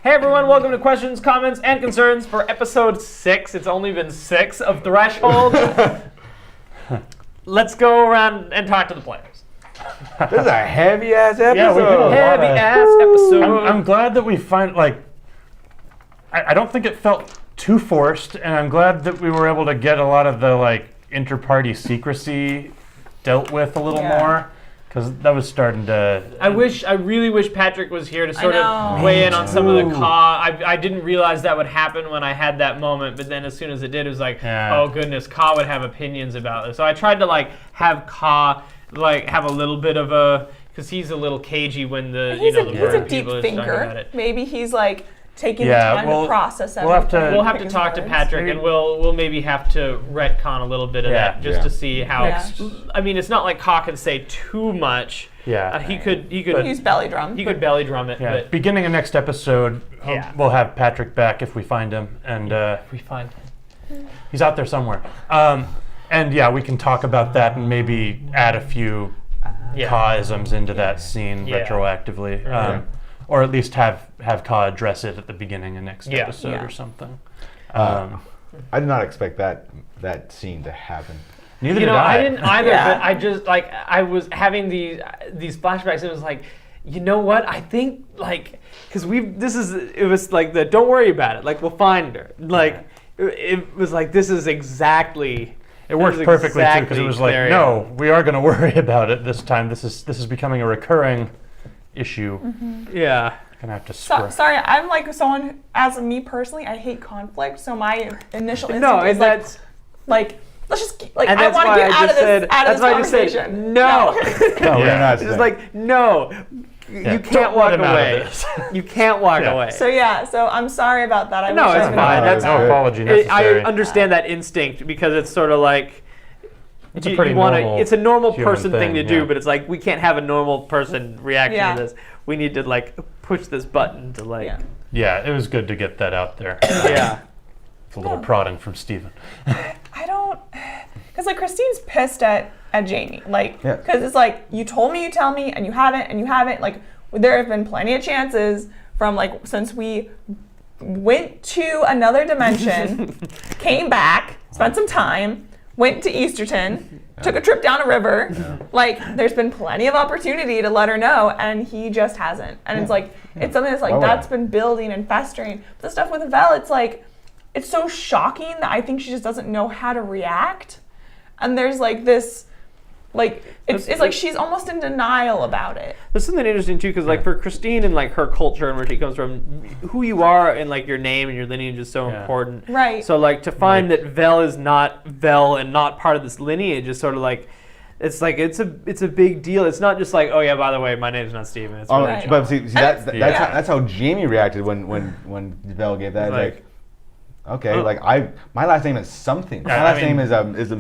Hey everyone, welcome to Questions, Comments, and Concerns for episode 6. It's only been 6 of Threshold. Let's go around and talk to the players. This is a heavy-ass episode. Yeah, we did a lot. Heavy-ass episode. I'm glad that we find, I don't think it felt too forced, and I'm glad that we were able to get a lot of the, inter-party secrecy dealt with a little more. Because that was starting to... I really wish Patrick was here to sort of weigh in on some of the Ka. I didn't realize that would happen when I had that moment, but then as soon as it did, it was like, oh goodness, Ka would have opinions about this. So I tried to have Ka have a little bit of a... Because he's a little cagey when the he's a deep people are talking about thinker. it. Maybe he's taking the time to process everything. We'll have to talk to Patrick, and we'll maybe have to retcon a little bit of that just to see how. I mean, it's not like Ka can say too much. Yeah, he could. Use belly drum. He could belly drum it. Yeah. But beginning of next episode, we'll have Patrick back if we find him, and we find him. He's out there somewhere. And we can talk about that and maybe add a few Ka-isms into that scene retroactively. Or at least have Ka address it at the beginning of next episode or something. I did not expect that scene to happen. Neither did I. I didn't either, but I just I was having these flashbacks. It was like, you know what? I think because it was the don't worry about it. We'll find her. It was this is exactly. It worked perfectly too because it was no, we are going to worry about it this time. This is becoming a recurring issue. Yeah. Gonna have to sorry, I'm someone, as me personally, I hate conflict, so my initial instinct is let's just I want to get out of this conversation. No. No, we're not. It's no. You can't walk away. You can't walk away. So I'm sorry about that. It's fine. That's no apology necessary. I understand that instinct because it's sort of it's a pretty normal. It's a normal person thing to do, yeah. but it's we can't have a normal person reaction to this. We need to push this button to Yeah, it was good to get that out there. Yeah. It's a little prodding from Steven. I don't, because Christine's pissed at Jamie, because it's you told me, you tell me, and you haven't. There have been plenty of chances from since we went to another dimension, came back, spent some time, went to Easterton, took a trip down a river. There's been plenty of opportunity to let her know, and he just hasn't. And it's it's something that's that's been building and festering. But the stuff with Vel, it's so shocking that I think she just doesn't know how to react. And there's this, it's she's almost in denial about it. There's something interesting too, because for Christine and her culture and where she comes from, who you are and your name and your lineage is so important. Right. So to find that Vel is not Vel and not part of this lineage is sort of it's a big deal. It's not just oh yeah, by the way, my name's not Steven. It's really but see that's how Jamie reacted when Vel gave that. Okay, my last name is something. My last name is a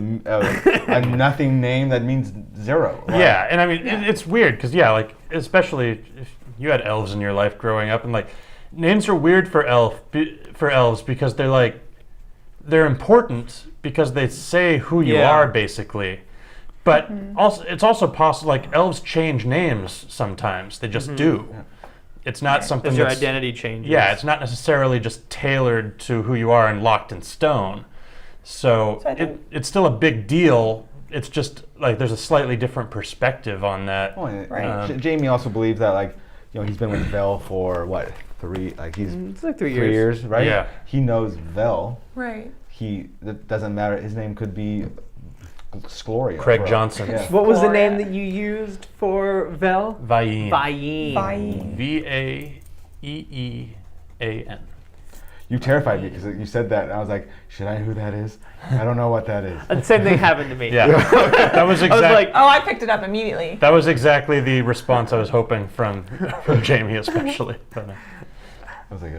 nothing name that means zero. Yeah, and I mean it's weird because especially if you had elves in your life growing up, and names are weird for elves because they're important because they say who you are basically. But also it's also possible elves change names sometimes. They just do. Yeah. It's not something your identity changes. Yeah, it's not necessarily just tailored to who you are and locked in stone. So it's still a big deal. It's just there's a slightly different perspective on that. Right. Jamie also believes that he's been with Vel for what, 3? It's 3 years, right? Yeah. He knows Vel. Right. That doesn't matter. His name could be Gloria. Craig Johnson. Yeah. What was the name that you used for Vel? Vaeen. Vaeen. Vaeean. You terrified me because you said that, and I was like, should I know who that is? I don't know what that is. The same thing happened to me. Yeah. That was exactly. I picked it up immediately. That was exactly the response I was hoping from Jamie, especially. I was like,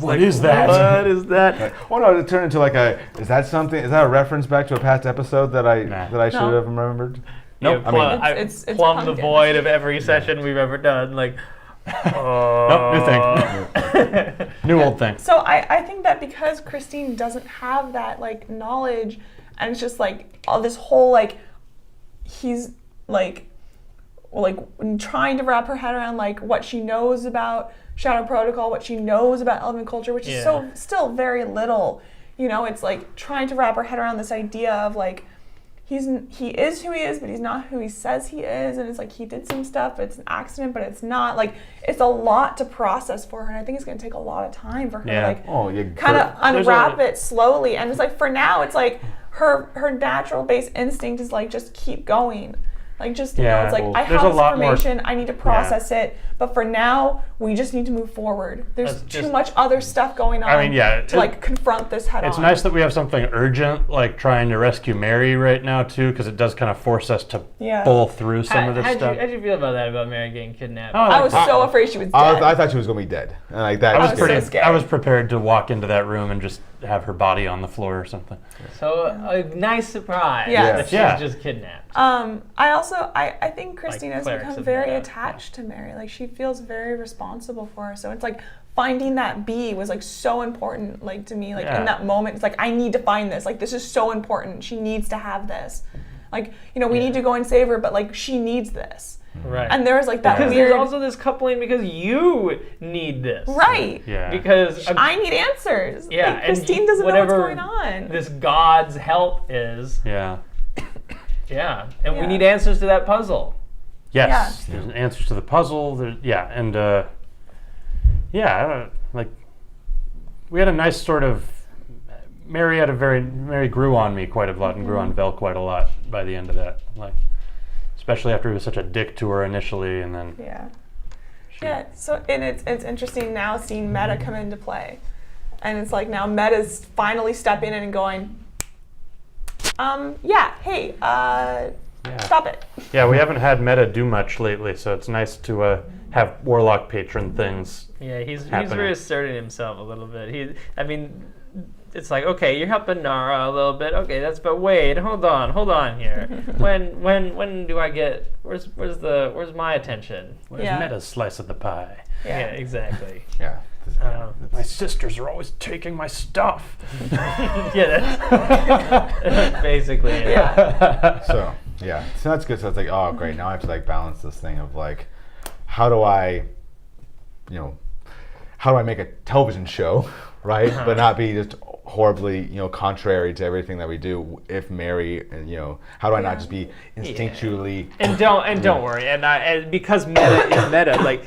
what is that? What is that? Oh no! It turned into is that something? Is that a reference back to a past episode that I should have remembered? Nope. It's plumbed the void of every session we've ever done. Nope, new thing. New old thing. So I think that because Christine doesn't have that knowledge, and it's just all this whole he's like trying to wrap her head around like what she knows about Shadow Protocol, what she knows about elven culture, which is so still very little. You know, it's like trying to wrap her head around this idea of like he is who he is, but he's not who he says he is, and it's like he did some stuff, but it's an accident, but it's not. Like it's a lot to process for her, and I think it's going to take a lot of time for her to like kind of unwrap it slowly. And it's like for now, it's like her natural base instinct is like just keep going. Like just, you know, it's like, I have this information, I need to process it, but for now, we just need to move forward. There's too much other stuff going on to like confront this head on. It's nice that we have something urgent, like trying to rescue Mary right now too, because it does kind of force us to pull through some of this stuff. How'd you feel about that, about Mary getting kidnapped? I was so afraid she was dead. I thought she was going to be dead. And like that. I was so scared. I was prepared to walk into that room and just have her body on the floor or something. So a nice surprise that she was just kidnapped. I think Christine has become very attached to Mary. Like she feels very responsible for her. So it's like finding that bee was like so important, like to me. Like in that moment, it's like I need to find this. Like this is so important. She needs to have this. Like, you know, we need to go and save her, but like she needs this. Right. And there's like that because weird... there's also this coupling because you need this. Right. Yeah. Because I need answers. Yeah. Like, Christine doesn't know what's going on. This God's help is. Yeah. Yeah. And we need answers to that puzzle. Yes. There's answers to the puzzle. Like we had a nice sort of Mary grew on me quite a lot and grew on Vel quite a lot by the end of that. Like especially after he was such a dick to her initially, and then So and it's interesting now seeing Meta come into play, and it's like now Meta's finally stepping in and going, stop it. Yeah, we haven't had Meta do much lately, so it's nice to have Warlock patron things. Yeah, he's happening. reasserting himself a little bit. It's like, okay, you're helping Nara a little bit. Okay, but wait, hold on here. when do I get? Where's my attention? Where's Meta's slice of the pie? Yeah, exactly. Yeah. My sisters are always taking my stuff. That's basically it. Yeah. So that's good. So it's like, oh great, now I have to like balance this thing of like, how do I make a television show, right? But not be just horribly, contrary to everything that we do. If Mary, and how do I not just be instinctually? And don't worry. And because Meta is Meta, like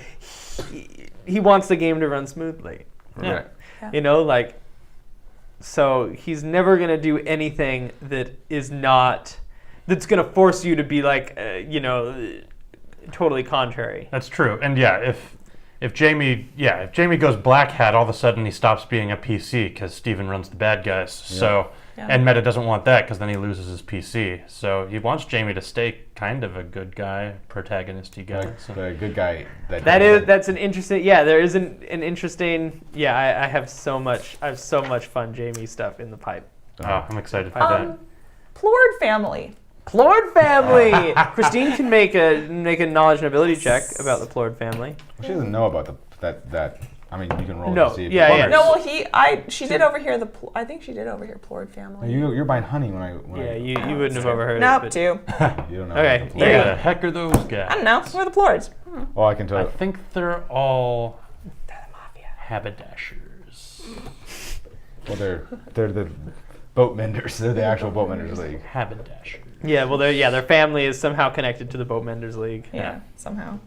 he wants the game to run smoothly. Right. Yeah. So he's never gonna do anything that's gonna force you to be like, totally contrary. That's true. And if Jamie goes Black Hat, all of a sudden he stops being a PC because Steven runs the bad guys. Yeah. So, and Meta doesn't want that because then he loses his PC. So he wants Jamie to stay kind of a good guy, protagonisty guy. A good guy. That's an interesting. Yeah, there is an interesting. Yeah, I have so much fun Jamie stuff in the pipe. Oh, I'm excited for that. Plord family. Plord family. Christine can make a knowledge and ability check about the Plord family. She doesn't know about that. I mean, you can roll to see. Yeah. No, well, she did overhear I think she did overhear Plord family. You're buying honey when I. You wouldn't have overheard nope, it. Nope, you don't know. Okay. Who the heck are those guys? I don't know. Who are the Plords? Oh, I can tell. I think they're all. They're the mafia. Haberdashers. Well, they're the boat menders. They're the actual boat menders league. Haberdashers. Yeah, well, their family is somehow connected to the Boatmenders League. Yeah, somehow,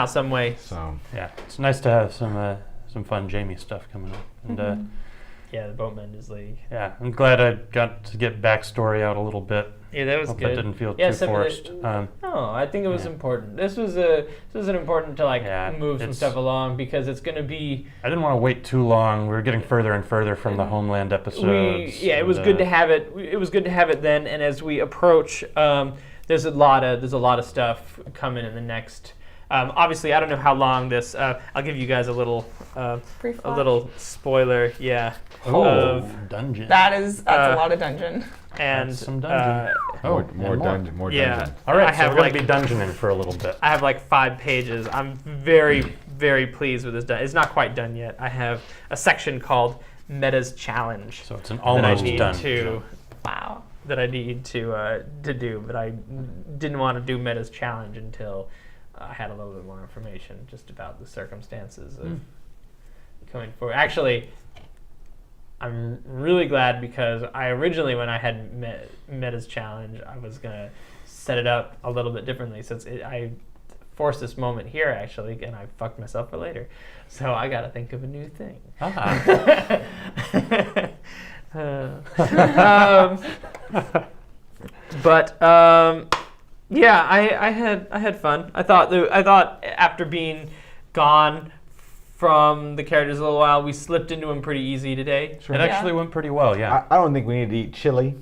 some way. So yeah, it's nice to have some fun Jamie stuff coming up, and the Boatmenders League. Yeah, I'm glad I got to get backstory out a little bit. Yeah, that was Hope good. That didn't feel too forced. No, I think it was important. This was important to move some stuff along because it's going to be. I didn't want to wait too long. We were getting further and further from the Homeland episodes. It was good to have it. It was good to have it then, and as we approach, there's a lot of stuff coming in the next. Obviously, I don't know how long this. I'll give you guys a little spoiler. Yeah. Dungeon. That's a lot of dungeon. And some dungeon. More dungeon. Yeah. All right, so we're going to be dungeoning for a little bit. I have like 5 pages. I'm very, very pleased with this. It's not quite done yet. I have a section called Meta's Challenge. So it's an almost done. Wow. need to do, but I didn't want to do Meta's challenge until I had a little bit more information just about the circumstances of coming forward. Actually, I'm really glad because I originally, when I had Meta's challenge, I was gonna set it up a little bit differently. So I forced this moment here actually, and I fucked myself for later. So I gotta think of a new thing. Yeah, I had fun. I thought after being gone from the characters a little while, we slipped into them pretty easy today. It actually went pretty well. Yeah. I don't think we need to eat chili.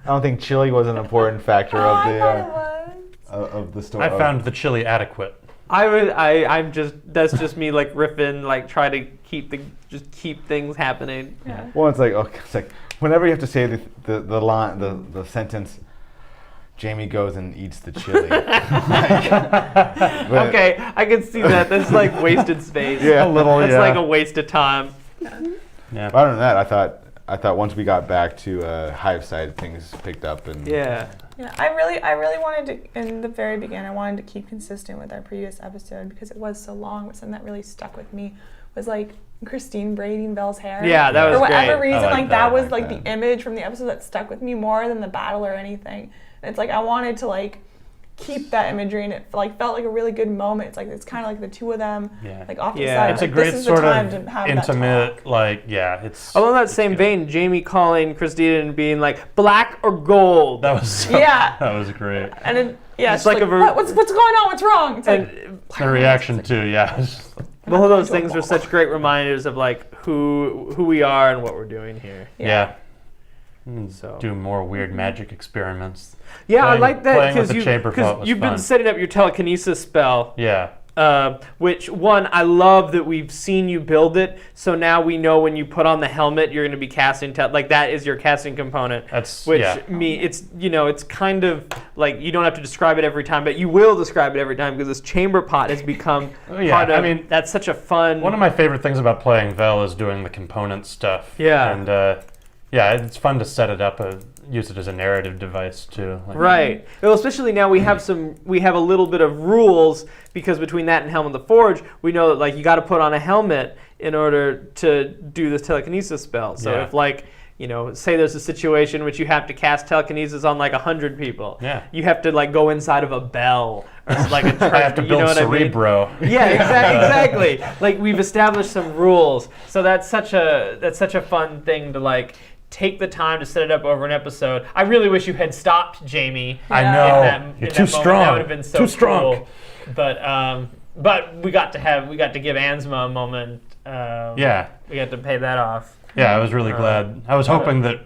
I don't think chili was an important factor of the story. I found the chili adequate. That's just me like riffing, like try to keep things happening. Yeah. Well, it's like whenever you have to say the line, the sentence, Jamie goes and eats the chili. Okay, I can see that. That's like wasted space. Yeah, a little. That's like a waste of time. Yeah. Other than that, I thought once we got back to Hive side, things picked up and Yeah, I really wanted to, in the very beginning, I wanted to keep consistent with our previous episode because it was so long, but something that really stuck with me was like Christine braiding Belle's hair. Yeah, that was For whatever great. reason, like that that. was like the image from the episode that stuck with me more than the battle or anything. And it's like I wanted to like keep that imagery, and it like felt like a really good moment. It's like it's kind of like the two of them, like off to the side. It's like, a great this is sort the time of to have intimate, that like it's. Along that same vein, Jamie calling Christina and being like, black or gold. That was Yeah. That was great. And it, yeah, It's it's like like, a what's going on? What's wrong? It's like, The reaction too, yeah. Both of those things were such great reminders of like who we are and what we're doing here. Yeah. So Do more weird magic experiments. yeah, I Playing- like that playing with because the chamber pot was you've been fun. setting up your telekinesis spell. Yeah. Which one I love that we've seen you build it. So now we know when you put on the helmet, you're going to be casting like that is your casting component. That's which yeah. it's it's kind of like you don't have to describe it every time, but you will describe it every time because this chamber pot has become part of. I mean, that's such a fun. One of my favorite things about playing Vel is doing the component stuff. Yeah. And yeah, it's fun to set it up, use it as a narrative device too. Like, Right. Well, especially now we have a little bit of rules because between that and Helm of the Forge, we know that like you got to put on a helmet in order to do this telekinesis spell. So Yeah. if like say there's a situation which you have to cast telekinesis on like 100 people. Yeah. You have to like go inside of a bell or like a I have to build Cerebro. Yeah, exactly. Like we've established some rules. So that's such a fun thing to like take the time to set it up over an episode. I really wish you had stopped Jamie. I Yeah. know. in You're that too moment. strong. That would have been so Too strong. cool. But we got to give Ansma a moment. Yeah. We got to pay that off. Yeah, I was really glad. I was hoping that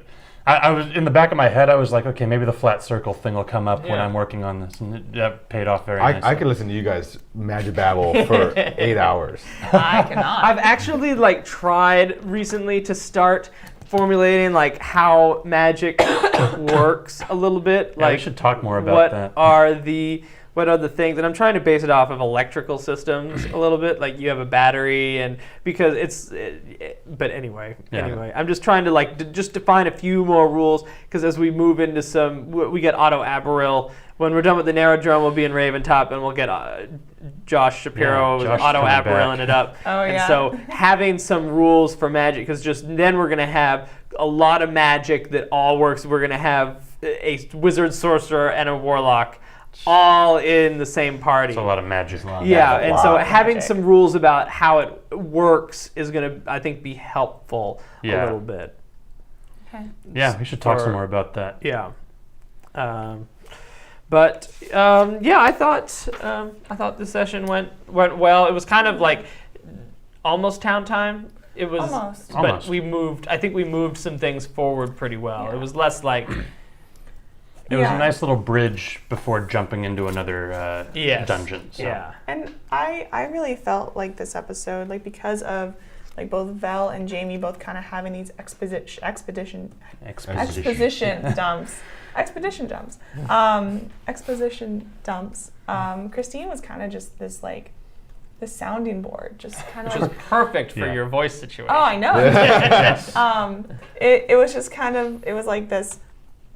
I was in the back of my head. I was like, okay, maybe the flat circle thing will come up when Yeah. I'm working on this, and that paid off very nicely. I could listen to you guys magic babble for 8 hours. I cannot. I've actually like tried recently to start formulating like how magic works a little bit. Yeah, we Like should talk more about that. What are the things, and I'm trying to base it off of electrical systems a little bit, like you have a battery, and because but anyway, I'm just trying to like just define a few more rules, because as we move into we get Otto Aberil. When we're done with the Narrow Drum, we'll be in Raventop, and we'll get Josh Shapiro with Josh Otto coming Aberil back. it up. Oh, And yeah. so having some rules for magic, because just then we're going to have a lot of magic that all works. We're going to have a wizard, sorcerer, and a warlock all in the same party. It's a lot of magic. Yeah, and so having magic. some rules about how it works is going to, I think, be helpful a Yeah. little bit. Okay. Yeah, we should talk some For- more about that. Yeah. Yeah, I thought the session went well. It was kind of like almost town time. It was, Almost. but Almost. I think we moved some things forward pretty well. Yeah. It was less like It was Yeah. a nice little bridge before jumping into another yes, dungeon. So. Yeah. And I really felt like this episode, like because of like both Vel and Jamie both kind of having these exposition dumps. Christine was kind of just this like the sounding board, just kind Which of was like, perfect for Yeah. your voice situation. oh, I know. It was just kind of, it was like this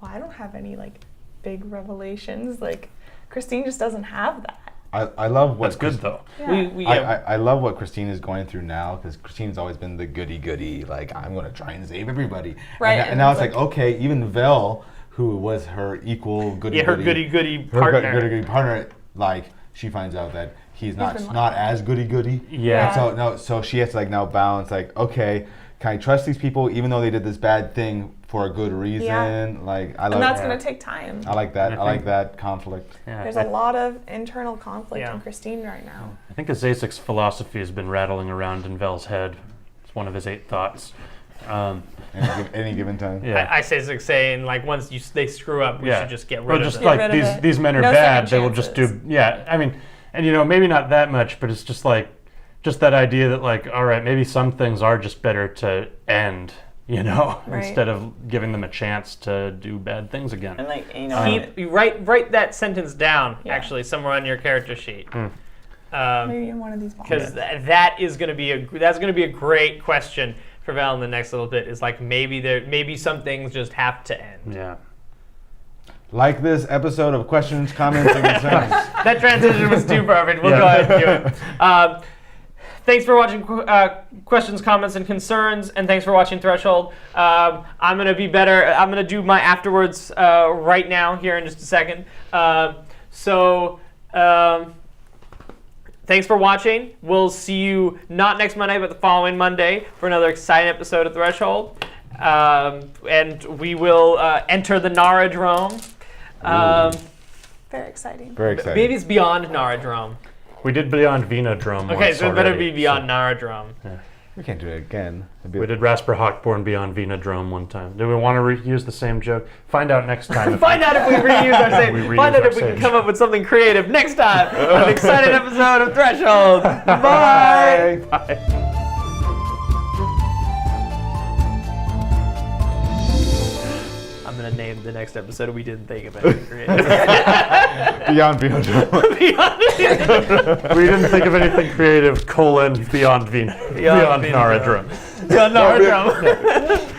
well, I don't have any like big revelations. Like Christine just doesn't have that. I love what That's good though. Yeah. I love what Christine is going through now, because Christine's always been the goody, like, I'm going to try and save everybody. Right. And now it's like, okay, even Vel, who was her equal goody her goody partner, like, she finds out that he's not been as goody. Yeah. So she has to like now balance, like, okay, can I trust these people even though they did this bad thing for a good reason? Yeah. Like, I love And that's going to take time. I like that. I like that conflict. Yeah, There's a lot of internal conflict in Christine right now. I think Azazic's philosophy has been rattling around in Vel's head. It's one of his 8 thoughts. Any given time. Yeah. I say saying like once they screw up, we should just get rid of just them. like these men are No bad. second They will just chances. do. Yeah. I mean, and maybe not that much, but it's just like that idea that like, all right, maybe some things are just better to end. Right. Instead of giving them a chance to do bad things again. And like, You write that sentence down Yeah. actually somewhere on your character sheet. maybe in one of these Because that is going to be a great question for Val in the next little bit. Is like maybe some things just have to end. Yeah. Like this episode of Questions, Comments, and Concerns. That transition was too perfect. We'll go ahead and do it. Thanks for watching Questions, Comments, and Concerns, and thanks for watching Threshold. I'm going to be better. I'm going to do my afterwards right now here in just a second. Thanks for watching. We'll see you not next Monday, but the following Monday for another exciting episode of Threshold. And we will enter the Naradrome. Very exciting. Very exciting. Maybe it's beyond Naradrome. We did Beyond Venodrome. Okay, once so it better already, be beyond Naradrome. We can't do it again. We did Rasper Hawkborn Beyond Venodrome one time. Do we want to reuse the same joke? Find out next time. Find out if we reuse our sage. We reuse Find out our if we can sage. come up with something creative next time on an exciting episode of Threshold. Bye. Bye. I'm gonna name the next episode "We Didn't Think of Anything Creative." Beyond Venodrome. We didn't think of anything creative, Beyond Naradrome. Beyond Naradrome.